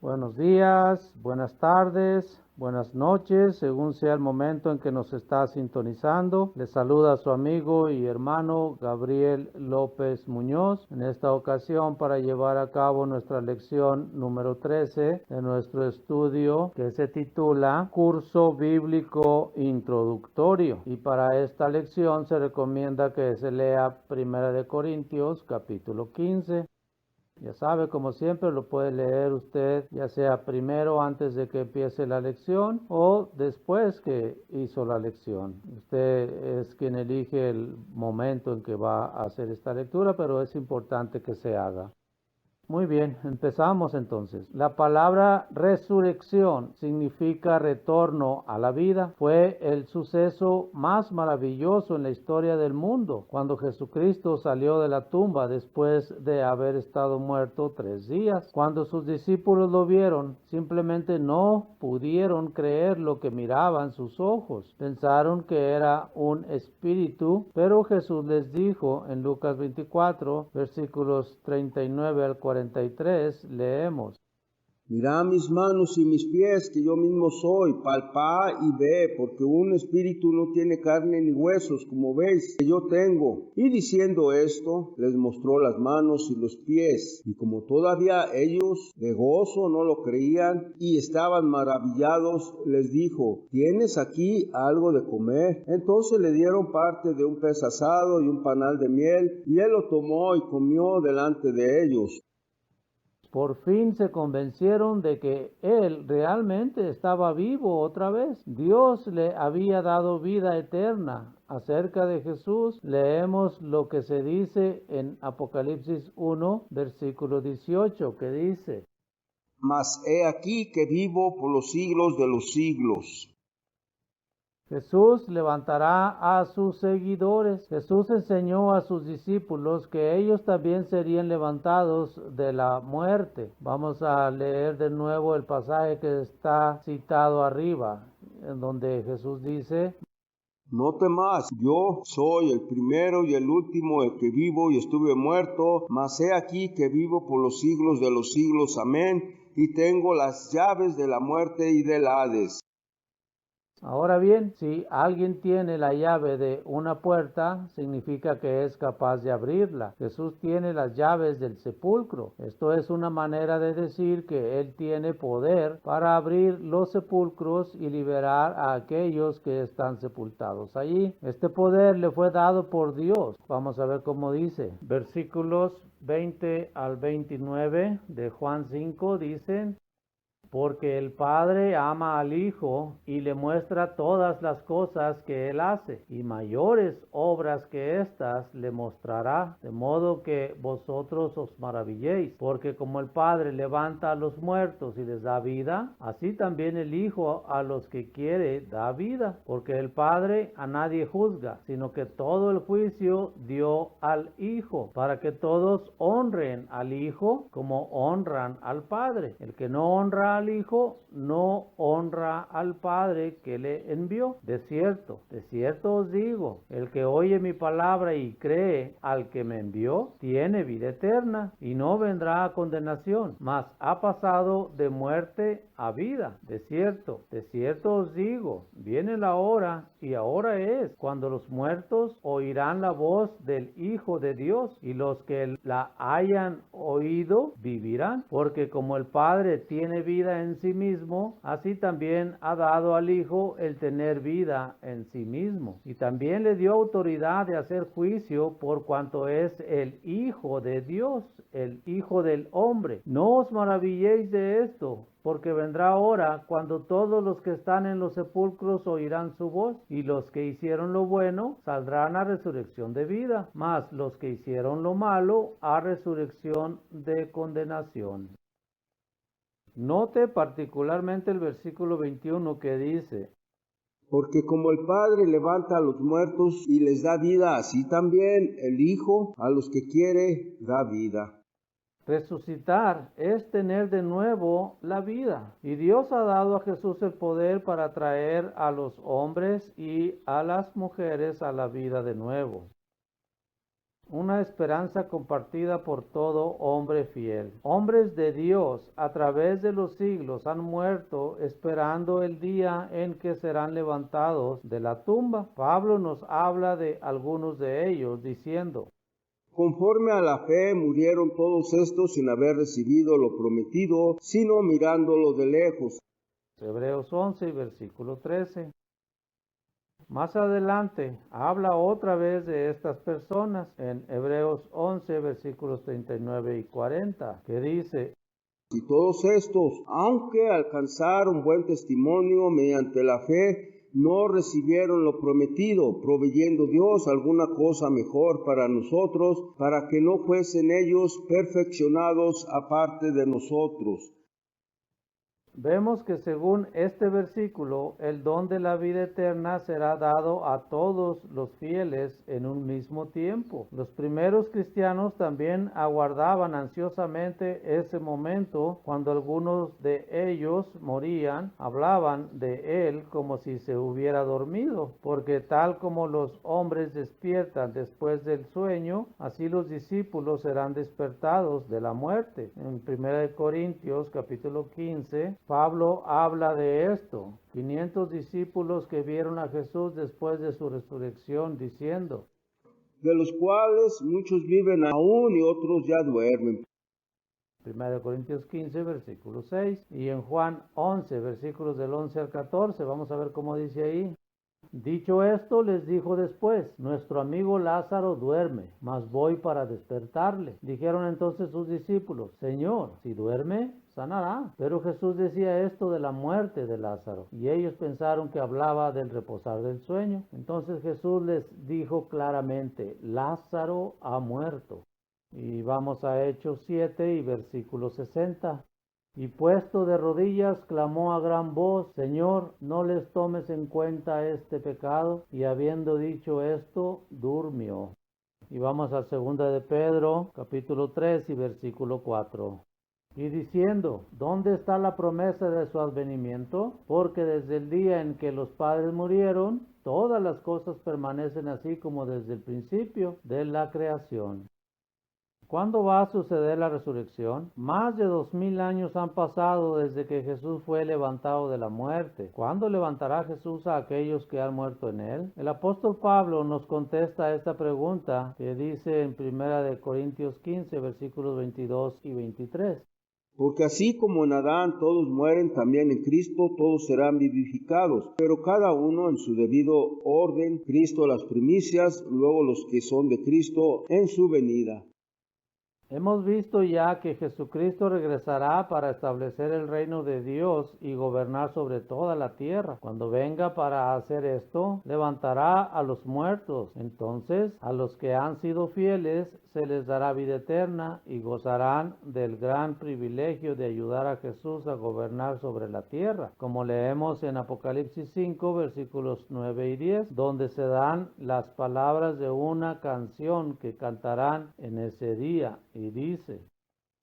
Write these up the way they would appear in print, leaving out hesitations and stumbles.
Buenos días, buenas tardes, buenas noches, según sea el momento en que nos está sintonizando. Les saluda su amigo y hermano Gabriel López Muñoz, en esta ocasión para llevar a cabo nuestra lección número 13 de nuestro estudio que se titula Curso Bíblico Introductorio. Y para esta lección se recomienda que se lea 1 Corintios capítulo 15. Ya sabe, como siempre, lo puede leer usted ya sea primero antes de que empiece la lección o después que hizo la lección. Usted es quien elige el momento en que va a hacer esta lectura, pero es importante que se haga. Muy bien, empezamos entonces. La palabra resurrección significa retorno a la vida. Fue el suceso más maravilloso en la historia del mundo, cuando Jesucristo salió de la tumba después de haber estado muerto 3 días. Cuando sus discípulos lo vieron, simplemente no pudieron creer lo que miraban sus ojos. Pensaron que era un espíritu, pero Jesús les dijo en Lucas 24, versículos 39 al 43, leemos: Mirá mis manos y mis pies, que yo mismo soy, palpá y ve, porque un espíritu no tiene carne ni huesos, como veis que yo tengo. Y diciendo esto, les mostró las manos y los pies. Y como todavía ellos de gozo no lo creían y estaban maravillados, les dijo: ¿tienes aquí algo de comer? Entonces le dieron parte de un pez asado y un panal de miel, y él lo tomó y comió delante de ellos. Por fin se convencieron de que él realmente estaba vivo otra vez. Dios le había dado vida eterna. Acerca de Jesús, leemos lo que se dice en Apocalipsis 1, versículo 18, que dice: Mas he aquí que vivo por los siglos de los siglos. Jesús levantará a sus seguidores. Jesús enseñó a sus discípulos que ellos también serían levantados de la muerte. Vamos a leer de nuevo el pasaje que está citado arriba, en donde Jesús dice: No temas, yo soy el primero y el último, el que vivo y estuve muerto, mas he aquí que vivo por los siglos de los siglos. Amén. Y tengo las llaves de la muerte y del Hades. Ahora bien, si alguien tiene la llave de una puerta, significa que es capaz de abrirla. Jesús tiene las llaves del sepulcro. Esto es una manera de decir que Él tiene poder para abrir los sepulcros y liberar a aquellos que están sepultados allí. Este poder le fue dado por Dios. Vamos a ver cómo dice. Versículos 20 al 29 de Juan 5 dicen: porque el Padre ama al Hijo y le muestra todas las cosas que Él hace, y mayores obras que éstas le mostrará, de modo que vosotros os maravilléis, porque como el Padre levanta a los muertos y les da vida, así también el Hijo a los que quiere da vida, porque el Padre a nadie juzga, sino que todo el juicio dio al Hijo, para que todos honren al Hijo como honran al Padre. El que no honra al Hijo no honra al Padre que le envió. De cierto os digo, el que oye mi palabra y cree al que me envió, tiene vida eterna y no vendrá a condenación, mas ha pasado de muerte a vida. De cierto os digo, viene la hora, y ahora es, cuando los muertos oirán la voz del Hijo de Dios, y los que la hayan oído vivirán, porque como el Padre tiene vida en sí mismo, así también ha dado al Hijo el tener vida en sí mismo. Y también le dio autoridad de hacer juicio por cuanto es el Hijo de Dios, el Hijo del hombre. No os maravilléis de esto, porque vendrá hora cuando todos los que están en los sepulcros oirán su voz, y los que hicieron lo bueno saldrán a resurrección de vida, mas los que hicieron lo malo a resurrección de condenación. Note particularmente el versículo 21 que dice: Porque como el Padre levanta a los muertos y les da vida, así también el Hijo a los que quiere da vida. Resucitar es tener de nuevo la vida, y Dios ha dado a Jesús el poder para traer a los hombres y a las mujeres a la vida de nuevo. Una esperanza compartida por todo hombre fiel. Hombres de Dios a través de los siglos han muerto esperando el día en que serán levantados de la tumba. Pablo nos habla de algunos de ellos diciendo: Conforme a la fe murieron todos estos sin haber recibido lo prometido, sino mirándolo de lejos. Hebreos 11, versículo 13. Más adelante habla otra vez de estas personas en Hebreos 11, versículos 39 y 40, que dice: Y todos estos, aunque alcanzaron buen testimonio mediante la fe, no recibieron lo prometido, proveyendo Dios alguna cosa mejor para nosotros, para que no fuesen ellos perfeccionados aparte de nosotros. Vemos que según este versículo, el don de la vida eterna será dado a todos los fieles en un mismo tiempo. Los primeros cristianos también aguardaban ansiosamente ese momento. Cuando algunos de ellos morían, hablaban de él como si se hubiera dormido, porque tal como los hombres despiertan después del sueño, así los discípulos serán despertados de la muerte. En 1 Corintios capítulo 15, Pablo habla de esto. 500 discípulos que vieron a Jesús después de su resurrección, diciendo: de los cuales muchos viven aún y otros ya duermen. 1 Corintios 15, versículo 6. Y en Juan 11, versículos del 11 al 14, vamos a ver cómo dice ahí. Dicho esto, les dijo después: nuestro amigo Lázaro duerme, mas voy para despertarle. Dijeron entonces sus discípulos: Señor, si duerme, sanará. Pero Jesús decía esto de la muerte de Lázaro, y ellos pensaron que hablaba del reposar del sueño. Entonces Jesús les dijo claramente: Lázaro ha muerto. Y vamos a Hechos 7 y versículo 60. Y puesto de rodillas, clamó a gran voz: Señor, no les tomes en cuenta este pecado. Y habiendo dicho esto, durmió. Y vamos a 2 de Pedro, capítulo 3 y versículo 4. Y diciendo: ¿dónde está la promesa de su advenimiento? Porque desde el día en que los padres murieron, todas las cosas permanecen así como desde el principio de la creación. ¿Cuándo va a suceder la resurrección? Más de 2000 años han pasado desde que Jesús fue levantado de la muerte. ¿Cuándo levantará Jesús a aquellos que han muerto en él? El apóstol Pablo nos contesta esta pregunta que dice en 1 Corintios 15, versículos 22 y 23. Porque así como en Adán todos mueren, también en Cristo todos serán vivificados, pero cada uno en su debido orden, Cristo las primicias, luego los que son de Cristo en su venida. Hemos visto ya que Jesucristo regresará para establecer el reino de Dios y gobernar sobre toda la tierra. Cuando venga para hacer esto, levantará a los muertos. Entonces, a los que han sido fieles se les dará vida eterna y gozarán del gran privilegio de ayudar a Jesús a gobernar sobre la tierra, como leemos en Apocalipsis 5, versículos 9 y 10, donde se dan las palabras de una canción que cantarán en ese día. Y dice: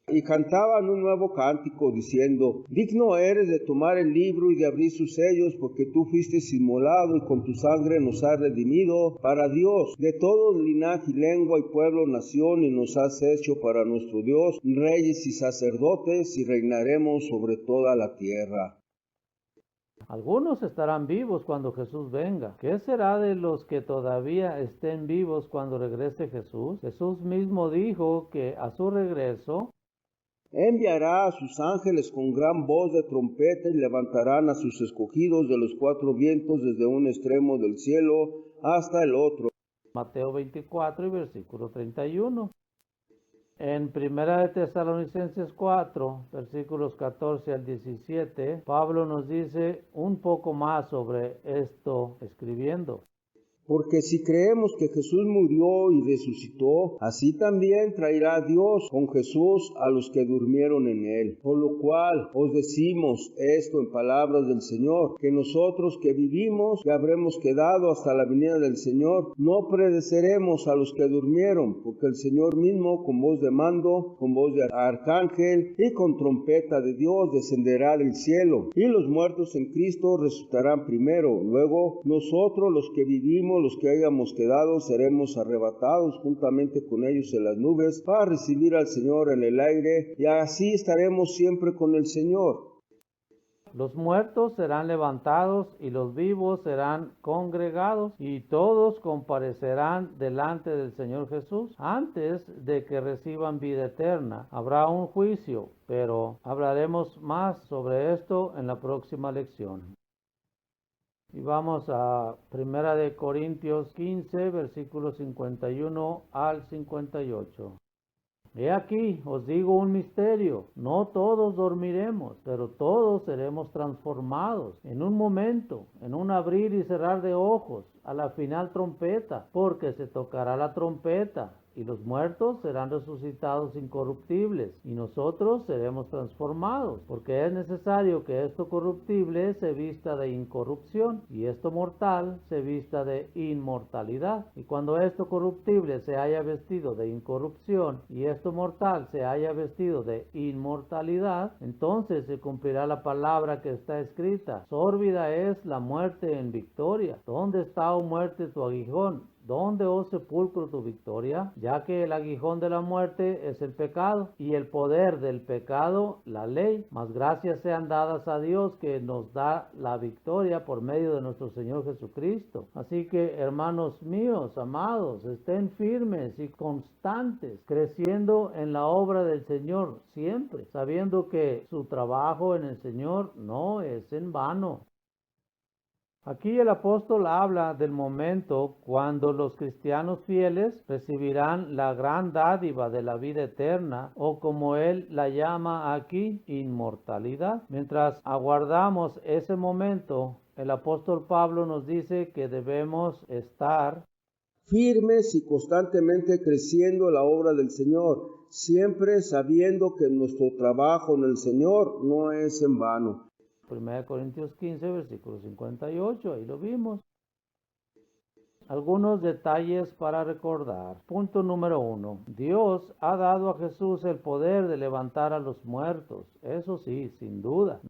Y cantaban un nuevo cántico diciendo: digno eres de tomar el libro y de abrir sus sellos, porque tú fuiste inmolado y con tu sangre nos has redimido para Dios de todo linaje y lengua y pueblo, nación, y nos has hecho para nuestro Dios reyes y sacerdotes, y reinaremos sobre toda la tierra. Algunos estarán vivos cuando Jesús venga. ¿Qué será de los que todavía estén vivos cuando regrese Jesús? Jesús mismo dijo que a su regreso enviará a sus ángeles con gran voz de trompeta y levantarán a sus escogidos de los cuatro vientos desde un extremo del cielo hasta el otro. Mateo 24 y versículo 31. En 1 Tesalonicenses 4, versículos 14 al 17, Pablo nos dice un poco más sobre esto escribiendo: porque si creemos que Jesús murió y resucitó, así también traerá Dios con Jesús a los que durmieron en él. Por lo cual os decimos esto en palabras del Señor, que nosotros que vivimos, que habremos quedado hasta la venida del Señor, no pereceremos a los que durmieron, porque el Señor mismo, con voz de mando, con voz de arcángel y con trompeta de Dios, descenderá del cielo, y los muertos en Cristo resucitarán primero. Luego nosotros los que vivimos último, los que hayamos quedado, seremos arrebatados juntamente con ellos en las nubes para recibir al Señor en el aire, y así estaremos siempre con el Señor. Los muertos serán levantados y los vivos serán congregados y todos comparecerán delante del Señor Jesús antes de que reciban vida eterna. Habrá un juicio, pero hablaremos más sobre esto en la próxima lección. Y vamos a 1 Corintios 15, versículos 51 al 58. He aquí, os digo un misterio, no todos dormiremos, pero todos seremos transformados en un momento, en un abrir y cerrar de ojos, a la final trompeta, porque se tocará la trompeta, y los muertos serán resucitados incorruptibles, y nosotros seremos transformados, porque es necesario que esto corruptible se vista de incorrupción, y esto mortal se vista de inmortalidad. Y cuando esto corruptible se haya vestido de incorrupción, y esto mortal se haya vestido de inmortalidad, entonces se cumplirá la palabra que está escrita: sórbida es la muerte en victoria. ¿Dónde está, oh muerte, tu aguijón? ¿Dónde, oh sepulcro, tu victoria? Ya que el aguijón de la muerte es el pecado, y el poder del pecado la ley. Mas gracias sean dadas a Dios, que nos da la victoria por medio de nuestro Señor Jesucristo. Así que, hermanos míos, amados, estén firmes y constantes, creciendo en la obra del Señor siempre, sabiendo que su trabajo en el Señor no es en vano. Aquí el apóstol habla del momento cuando los cristianos fieles recibirán la gran dádiva de la vida eterna, o como él la llama aquí, inmortalidad. Mientras aguardamos ese momento, el apóstol Pablo nos dice que debemos estar firmes y constantemente creciendo en la obra del Señor, siempre sabiendo que nuestro trabajo en el Señor no es en vano. 1 Corintios 15, versículo 58, ahí lo vimos. Algunos detalles para recordar. Punto número 1. Dios ha dado a Jesús el poder de levantar a los muertos. Eso sí, sin duda.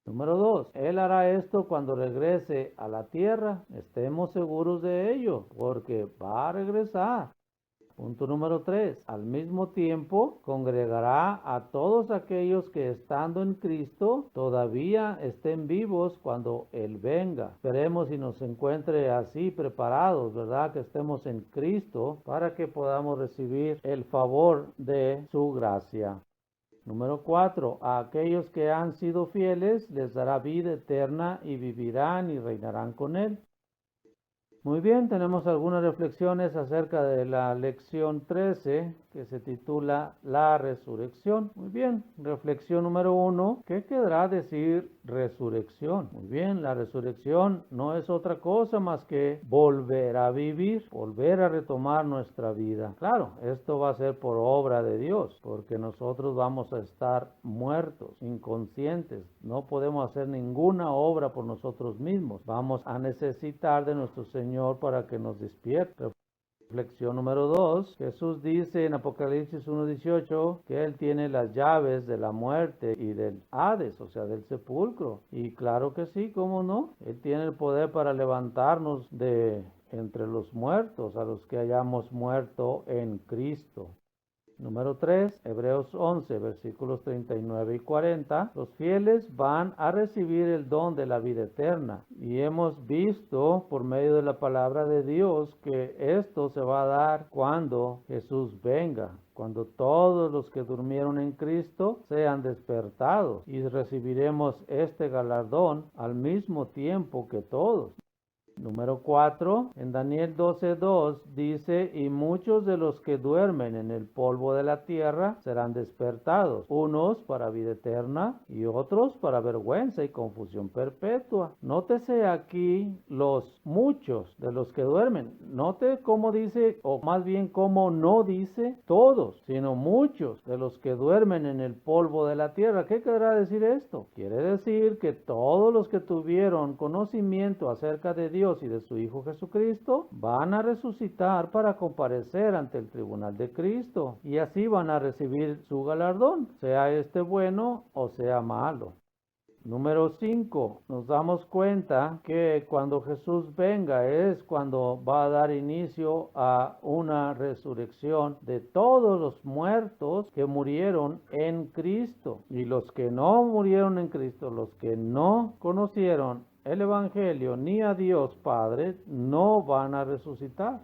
Número 2. Él hará esto cuando regrese a la tierra. Estemos seguros de ello, porque va a regresar. Punto número 3. Al mismo tiempo, congregará a todos aquellos que estando en Cristo todavía estén vivos cuando Él venga. Esperemos y nos encuentre así preparados, ¿verdad? Que estemos en Cristo para que podamos recibir el favor de su gracia. Número 4. A aquellos que han sido fieles les dará vida eterna y vivirán y reinarán con Él. Muy bien, tenemos algunas reflexiones acerca de la lección 13 que se titula La resurrección. Muy bien, reflexión número 1, ¿qué querrá decir resurrección? Muy bien, la resurrección no es otra cosa más que volver a vivir, volver a retomar nuestra vida. Claro, esto va a ser por obra de Dios, porque nosotros vamos a estar muertos, inconscientes, no podemos hacer ninguna obra por nosotros mismos. Vamos a necesitar de nuestro Señor para que nos despierte. Reflexión número 2. Jesús dice en Apocalipsis 1:18 que Él tiene las llaves de la muerte y del Hades, o sea, del sepulcro. Y claro que sí, ¿cómo no? Él tiene el poder para levantarnos de entre los muertos, a los que hayamos muerto en Cristo. Número 3, Hebreos 11, versículos 39 y 40. Los fieles van a recibir el don de la vida eterna. Y hemos visto por medio de la palabra de Dios que esto se va a dar cuando Jesús venga, cuando todos los que durmieron en Cristo sean despertados, y recibiremos este galardón al mismo tiempo que todos. Número 4, en Daniel 12:2 dice: y muchos de los que duermen en el polvo de la tierra serán despertados, unos para vida eterna y otros para vergüenza y confusión perpetua. Nótese aquí los muchos de los que duermen. Note cómo dice, o más bien cómo no dice todos, sino muchos de los que duermen en el polvo de la tierra. ¿Qué querrá decir esto? Quiere decir que todos los que tuvieron conocimiento acerca de Dios y de su Hijo Jesucristo van a resucitar para comparecer ante el tribunal de Cristo, y así van a recibir su galardón, sea este bueno o sea malo. Número 5, nos damos cuenta que cuando Jesús venga es cuando va a dar inicio a una resurrección de todos los muertos que murieron en Cristo. Y los que no murieron en Cristo, los que no conocieron el Evangelio ni a Dios Padre, no van a resucitar.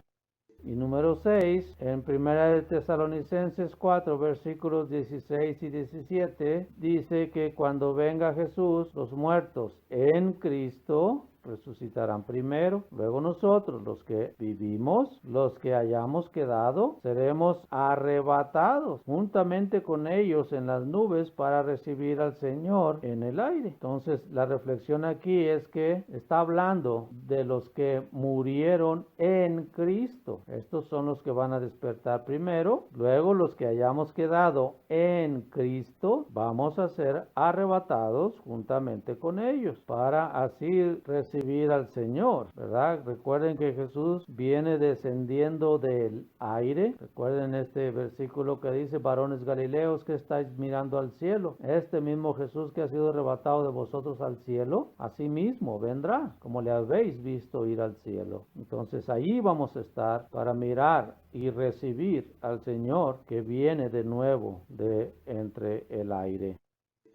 Y número 6, en 1 de Tesalonicenses 4, versículos 16 y 17, dice que cuando venga Jesús, los muertos en Cristo resucitarán primero, luego nosotros, los que vivimos, los que hayamos quedado, seremos arrebatados juntamente con ellos en las nubes para recibir al Señor en el aire. Entonces, la reflexión aquí es que está hablando de los que murieron en Cristo. Estos son los que van a despertar primero, luego los que hayamos quedado en Cristo, vamos a ser arrebatados juntamente con ellos para así recibir al Señor, ¿verdad? Recuerden que Jesús viene descendiendo del aire. Recuerden este versículo que dice: varones galileos, que estáis mirando al cielo. Este mismo Jesús que ha sido arrebatado de vosotros al cielo, así mismo vendrá, como le habéis visto ir al cielo. Entonces ahí vamos a estar para mirar y recibir al Señor que viene de nuevo de entre el aire.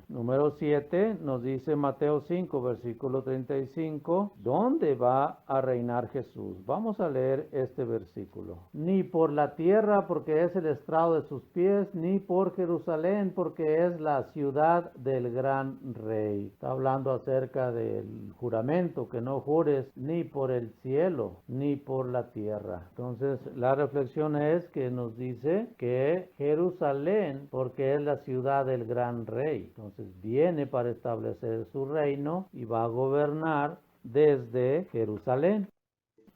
Número 7 nos dice Mateo 5, versículo 35, ¿dónde va a reinar Jesús? Vamos a leer este versículo. Ni por la tierra, porque es el estrado de sus pies, ni por Jerusalén, porque es la ciudad del gran rey. Está hablando acerca del juramento, que no jures ni por el cielo, ni por la tierra. Entonces, la reflexión es que nos dice que Jerusalén, porque es la ciudad del gran rey. Entonces, viene para establecer su reino y va a gobernar desde Jerusalén.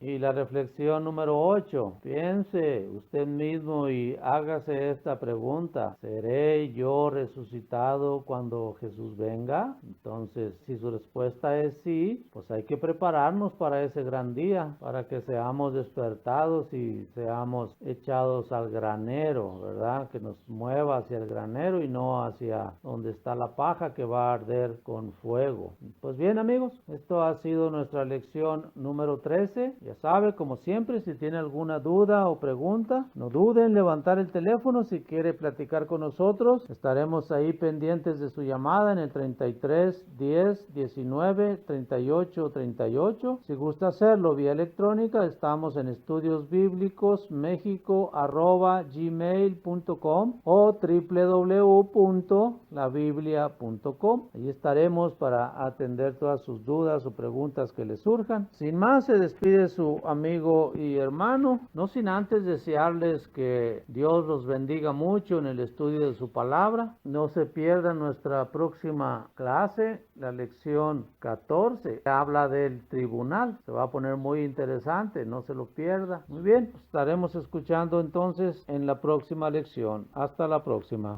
Y la reflexión número 8, piense usted mismo y hágase esta pregunta: ¿seré yo resucitado cuando Jesús venga? Entonces, si su respuesta es sí, pues hay que prepararnos para ese gran día, para que seamos despertados y seamos echados al granero, ¿verdad? Que nos mueva hacia el granero y no hacia donde está la paja que va a arder con fuego. Pues bien, amigos, esto ha sido nuestra lección número 13. Ya sabe, como siempre, si tiene alguna duda o pregunta, no dude en levantar el teléfono si quiere platicar con nosotros. Estaremos ahí pendientes de su llamada en el 33 10 19 38 38. Si gusta hacerlo vía electrónica, estamos en estudiosbiblicos.mexico@gmail.com o www.labiblia.com. Ahí estaremos para atender todas sus dudas o preguntas que le surjan. Sin más, se despide su amigo y hermano, no sin antes desearles que Dios los bendiga mucho en el estudio de su palabra. No se pierdan nuestra próxima clase, la lección 14, que habla del tribunal. Se va a poner muy interesante, no se lo pierda. Muy bien, estaremos escuchando entonces en la próxima lección. Hasta la próxima.